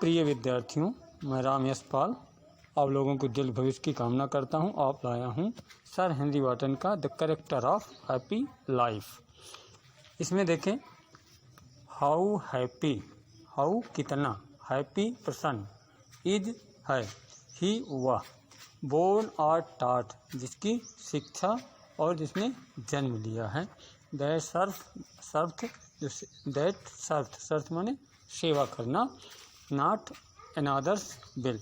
प्रिय विद्यार्थियों, मैं राम यशपाल आप लोगों को दिल भविष्य की कामना करता हूं। आप लाया हूं सर हेनरी वॉर्टन का the character of happy life. इसमें देखें, हाउ हैप्पी, हाउ कितना, हैप्पी प्रसन्न, इज है, ही वह, बोर्न और टाट जिसकी शिक्षा और जिसने जन्म लिया है, दैट सर्थ माने सेवा करना, नॉट अनदर्स बिल,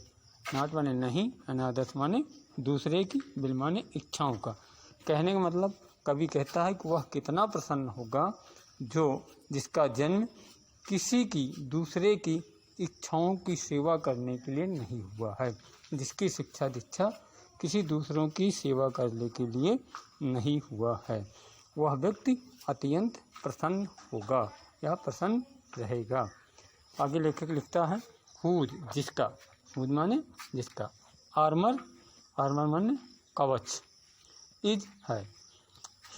नॉट माने नहीं, अनदर्स माने दूसरे की, बिल माने इच्छाओं का। कहने का मतलब कवि कहता है कि वह कितना प्रसन्न होगा जो जिसका जन्म किसी की दूसरे की इच्छाओं की सेवा करने के लिए नहीं हुआ है, जिसकी शिक्षा दीक्षा किसी दूसरों की सेवा करने के लिए नहीं हुआ है, वह व्यक्ति अत्यंत प्रसन्न होगा या प्रसन्न रहेगा। आगे लेखक लिखता है, हुज जिसका, हुज माने जिसका, आर्मर, आर्मर माने कवच, इज है,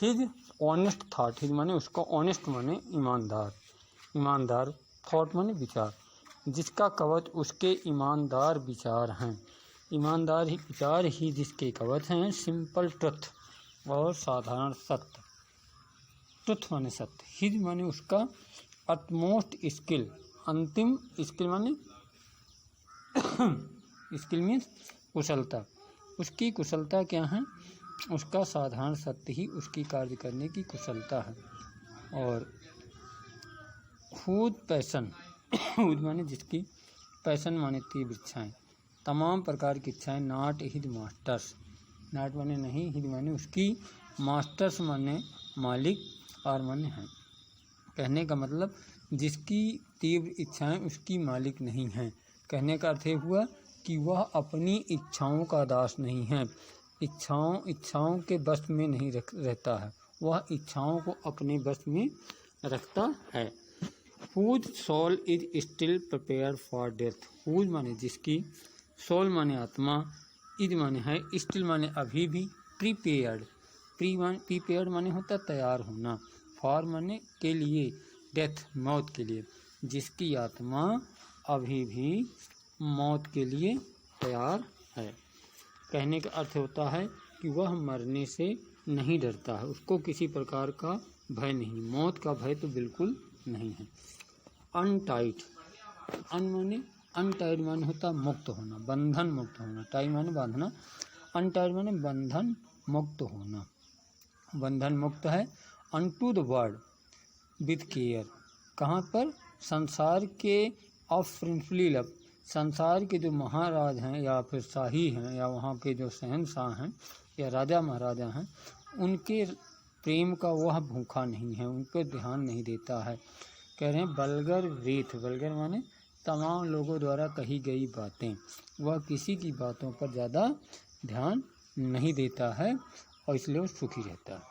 हिज ऑनेस्ट थाट, हिज माने उसका, ऑनेस्ट माने ईमानदार, ईमानदार, थॉट माने विचार, जिसका कवच उसके ईमानदार विचार हैं, ईमानदार ही विचार ही जिसके कवच हैं, सिंपल ट्रुथ और साधारण सत्य, ट्रुथ माने सत्य, हिज माने उसका, अटमोस्ट स्किल, अंतिम स्किल माने स्किल मीन्स कुशलता, उसकी कुशलता क्या है, उसका साधारण सत्य ही उसकी कार्य करने की कुशलता है। और हुज पैशन, हुज माने जिसकी, पैशन माने तीव्र इच्छाएं, तमाम प्रकार की इच्छाएं, नॉट हिज मास्टर्स, नॉट माने नहीं, हिज माने उसकी, मास्टर्स माने मालिक, और माने हैं। कहने का मतलब जिसकी तीव्र इच्छाएं उसकी मालिक नहीं हैं। कहने का अर्थ हुआ कि वह अपनी इच्छाओं का दास नहीं है, इच्छाओं के बस में नहीं रहता है, वह इच्छाओं को अपने बस में रखता है। Whose soul is still prepare for death, whose माने जिसकी, सोल माने आत्मा, इज माने है, स्टिल माने अभी भी, प्रिपेयर्ड, प्रिपेयर्ड माने होता तैयार होना, फॉर माने के लिए, डेथ मौत के लिए, जिसकी आत्मा अभी भी मौत के लिए तैयार है। कहने का अर्थ होता है कि वह मरने से नहीं डरता है, उसको किसी प्रकार का भय नहीं, मौत का भय तो बिल्कुल नहीं है। अनटाइड, अन माने, अनटाइड माने होता मुक्त होना, बंधन मुक्त होना, टाई माने बांधना, अनटाइड माने बंधन मुक्त होना, बंधन मुक्त है। Unto the word with care, कहाँ पर, संसार के, ऑफ प्रिंसिपली लव, संसार के जो महाराज हैं या फिर शाही हैं या वहाँ के जो शहंशाह हैं या राजा महाराजा हैं, उनके प्रेम का वह भूखा नहीं है, उन पर ध्यान नहीं देता है। कह रहे हैं बल्गर रीथ, बल्गर माने तमाम लोगों द्वारा कही गई बातें, वह किसी की बातों पर ज़्यादा ध्यान नहीं देता है और इसलिए वो सुखी रहता है।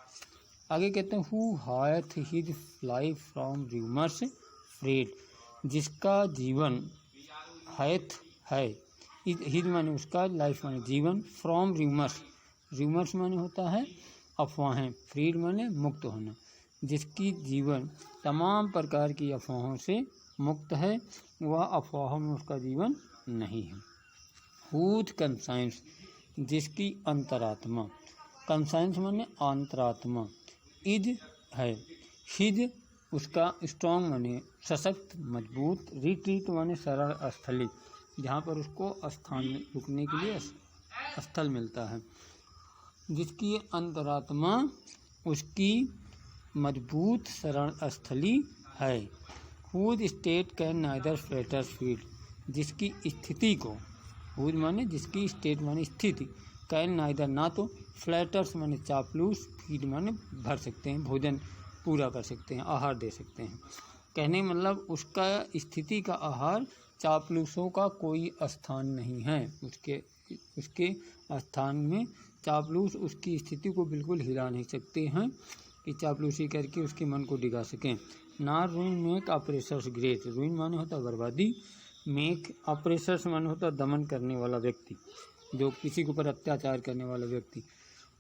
आगे कहते हैं, who hath his life from rumours freed, जिसका जीवन, हायथ है, हिज माने उसका, लाइफ माने जीवन, फ्रॉम र्यूमर्स, र्यूमर्स माने होता है अफवाहें, फ्रीड माने मुक्त होना, जिसकी जीवन तमाम प्रकार की अफवाहों से मुक्त है, वह अफवाहों में उसका जीवन नहीं है। हुज कंसाइंस, जिसकी अंतरात्मा, कंसाइंस माने अंतरात्मा, इज है, हिज उसका, स्ट्रॉन्ग माने सशक्त मजबूत, रिट्रीट माने सरल स्थली, जहाँ पर उसको स्थान में रुकने के लिए स्थल मिलता है, जिसकी अंतरात्मा उसकी मजबूत सरल स्थली है। Whose state can neither flatter feed, जिसकी स्थिति को, हुज माने जिसकी, स्टेट माने स्थिति, कैन नाइदर ना तो, फ्लैटर्स माने चापलूस, फीड माने भर सकते हैं, भोजन पूरा कर सकते हैं, आहार दे सकते हैं। कहने मतलब उसका स्थिति का आहार, चापलूसों का कोई स्थान नहीं है, उसके स्थान में चापलूस उसकी स्थिति को बिल्कुल हिला नहीं सकते हैं कि चापलूसी करके उसके मन को डिगा सकें। ना रूइन मेक ऑपरेशर्स ग्रेट, रूइन माने होता बर्बादी, मेक ऑपरेशर्स माने होता दमन करने वाला व्यक्ति, जो किसी के ऊपर अत्याचार करने वाला व्यक्ति,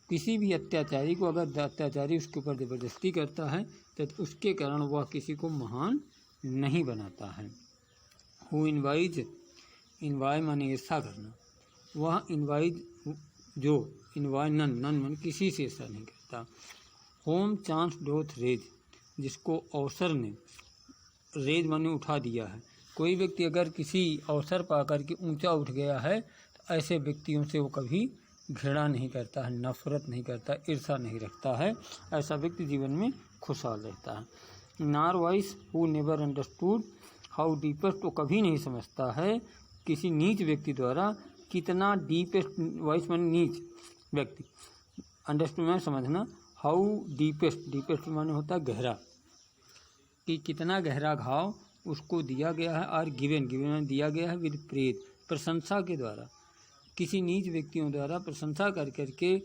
किसी भी अत्याचारी को अगर अत्याचारी उसके ऊपर ज़बरदस्ती करता है तो उसके कारण वह किसी को महान नहीं बनाता है। हु इनवाइज इन्वाय माने ईर्षा करना, वह इन्वाइज जो इन्वाय नन मन किसी से ईर्षा नहीं करता। होम चांस डोथ रेज, जिसको अवसर ने, रेज माने उठा दिया है। कोई व्यक्ति अगर किसी अवसर पाकर के ऊंचा उठ गया है तो ऐसे व्यक्तियों से वो कभी घृणा नहीं करता है, नफरत नहीं करता, ईर्षा नहीं रखता है। ऐसा व्यक्ति जीवन में खुशहाल रहता है। Nor vice who never understood how deepest, वो कभी नहीं समझता है किसी नीच व्यक्ति द्वारा कितना डीपेस्ट, वाइस माने नीच व्यक्ति, अंडरस्टूड में समझना, हाउ डीपेस्ट माने होता है गहरा, कि कितना गहरा घाव उसको दिया गया है। और गिवन में दिया गया है विद प्रेज, प्रशंसा के द्वारा, किसी नीच व्यक्तियों द्वारा प्रशंसा कर करके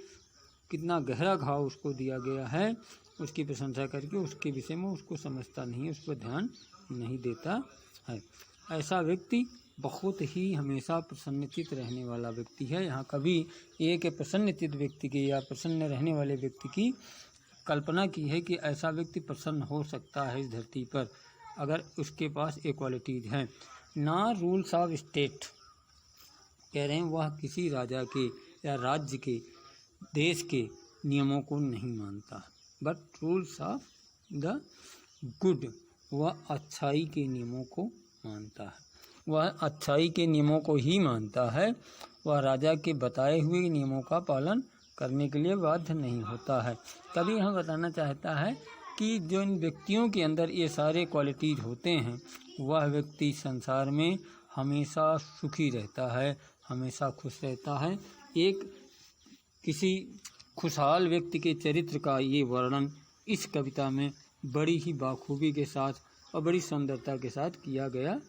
कितना गहरा घाव उसको दिया गया है, उसकी प्रशंसा करके उसके विषय में उसको समझता नहीं, उस पर ध्यान नहीं देता है। ऐसा व्यक्ति बहुत ही हमेशा प्रसन्नचित रहने वाला व्यक्ति है। यहाँ कभी एक प्रसन्नचित व्यक्ति की या प्रसन्न रहने वाले व्यक्ति की कल्पना की है कि ऐसा व्यक्ति प्रसन्न हो सकता है इस धरती पर अगर उसके पास ये क्वालिटीज हैं। ना रूल्स ऑफ स्टेट, कह रहे हैं वह किसी राजा के या राज्य के, देश के नियमों को नहीं मानता, but rules of the good, वह अच्छाई के नियमों को मानता है, वह अच्छाई के नियमों को ही मानता है। वह राजा के बताए हुए नियमों का पालन करने के लिए बाध्य नहीं होता है। तभी हम बताना चाहता है कि जो इन व्यक्तियों के अंदर ये सारे क्वालिटीज होते हैं, वह व्यक्ति संसार में हमेशा सुखी रहता है, हमेशा खुश रहता है। एक किसी खुशहाल व्यक्ति के चरित्र का ये वर्णन इस कविता में बड़ी ही बाखूबी के साथ और बड़ी सुंदरता के साथ किया गया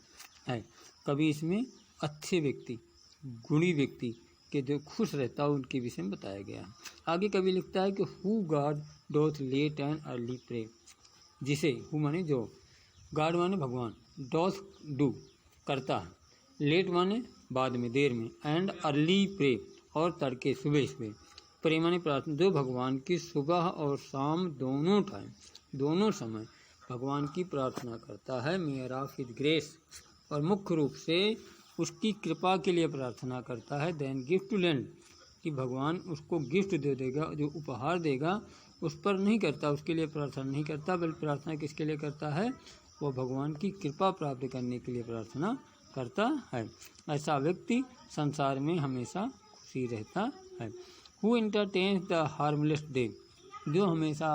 है। कभी इसमें अच्छे व्यक्ति, गुणी व्यक्ति के जो खुश रहता है उनके विषय में बताया गया है। आगे कभी लिखता है कि who God doth late and early pray, जिसे हु माने जो, गॉड माने भगवान, डोथ डू करता है, लेट माने बाद में, देर में, एंड अर्ली प्रे और तड़के सुबह, प्रे माने प्रार्थना, जो भगवान की सुबह और शाम दोनों टाइम, दोनों समय भगवान की प्रार्थना करता है, मेयर ऑफ हिज ग्रेस, और मुख्य रूप से उसकी कृपा के लिए प्रार्थना करता है। देन गिफ्ट टू लैंड, कि भगवान उसको गिफ्ट दे देगा, जो उपहार देगा उस पर नहीं करता, उसके लिए प्रार्थना नहीं करता, बल्कि प्रार्थना किसके लिए करता है, वो भगवान की कृपा प्राप्त करने के लिए प्रार्थना करता है। ऐसा व्यक्ति संसार में हमेशा खुशी रहता है। Who entertains the harmless day, जो हमेशा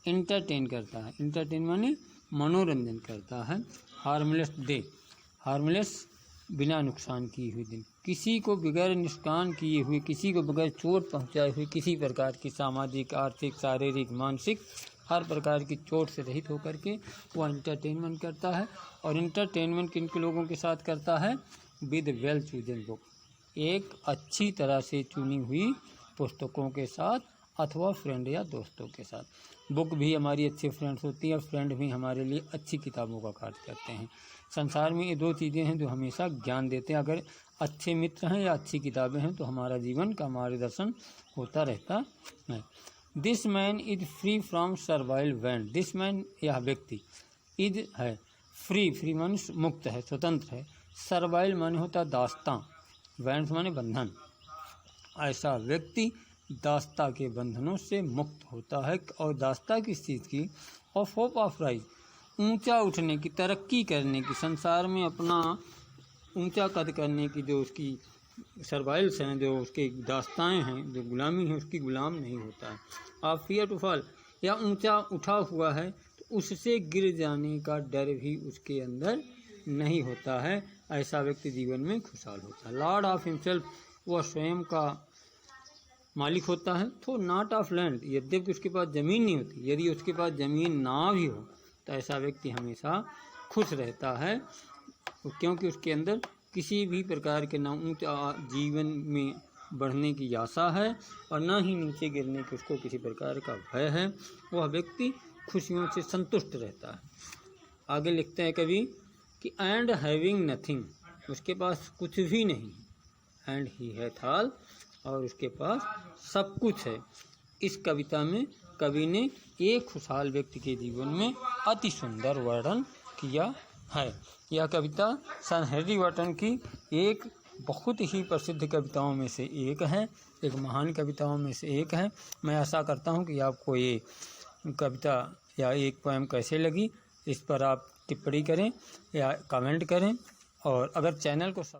एंटरटेन करता है, एंटरटेन माने मनोरंजन करता है। हार्मलेस डे, हार्मलेस बिना नुकसान किए हुए दिन, किसी को बगैर नुकसान किए हुए, किसी को बगैर चोट पहुंचाए हुए, किसी प्रकार की सामाजिक, आर्थिक, शारीरिक, मानसिक हर प्रकार की चोट से रहित होकर के वह एंटरटेनमेंट करता है। और एंटरटेनमेंट किन के लोगों के साथ करता है, विद वेल चूजन बुक, एक अच्छी तरह से चुनी हुई पुस्तकों के साथ अथवा फ्रेंड या दोस्तों के साथ। बुक भी हमारी अच्छी फ्रेंड्स होती है और फ्रेंड भी हमारे लिए अच्छी किताबों का कार्य करते हैं। संसार में ये दो चीज़ें हैं जो हमेशा ज्ञान देते हैं। अगर अच्छे मित्र हैं या अच्छी किताबें हैं तो हमारा जीवन का मार्गदर्शन होता रहता है। This man is free from servile wand, this man यह व्यक्ति, इज है, फ्री, फ्री माने मुक्त है, स्वतंत्र है, सर्वाइल माने होता दास्तां, वैंड माने बंधन। ऐसा व्यक्ति दास्ता के बंधनों से मुक्त होता है। और दास्ता किस चीज़ की, ऑफ होप ऑफ राइज, ऊंचा उठने की, तरक्की करने की, संसार में अपना ऊंचा कद करने की जो उसकी सर्वाइल्स हैं, जो उसके दास्ताएं हैं, जो गुलामी है, उसकी गुलाम नहीं होता है। आप फियर टू फॉल, या ऊंचा उठा हुआ है तो उससे गिर जाने का डर भी उसके अंदर नहीं होता है। ऐसा व्यक्ति जीवन में खुशहाल होता है। लॉर्ड ऑफ हिमसेल्फ, वह स्वयं का मालिक होता है। तो नॉट ऑफ लैंड, यद्यपि उसके पास ज़मीन नहीं होती, यदि उसके पास ज़मीन ना भी हो तो ऐसा व्यक्ति हमेशा खुश रहता है, क्योंकि उसके अंदर किसी भी प्रकार के ना ऊंचा जीवन में बढ़ने की आशा है और ना ही नीचे गिरने की उसको किसी प्रकार का भय है। वह व्यक्ति खुशियों से संतुष्ट रहता है। आगे लिखते हैं कवि कि एंड हैविंग नथिंग, उसके पास कुछ भी नहीं, एंड ही हैथ ऑल, और उसके पास सब कुछ है। इस कविता में कवि ने एक खुशहाल व्यक्ति के जीवन में अति सुंदर वर्णन किया है। यह कविता सन हैरी बर्टन की एक बहुत ही प्रसिद्ध कविताओं में से एक है, एक महान कविताओं में से एक है। मैं आशा करता हूँ कि आपको ये कविता या एक पोएम कैसे लगी, इस पर आप टिप्पणी करें या कमेंट करें, और अगर चैनल को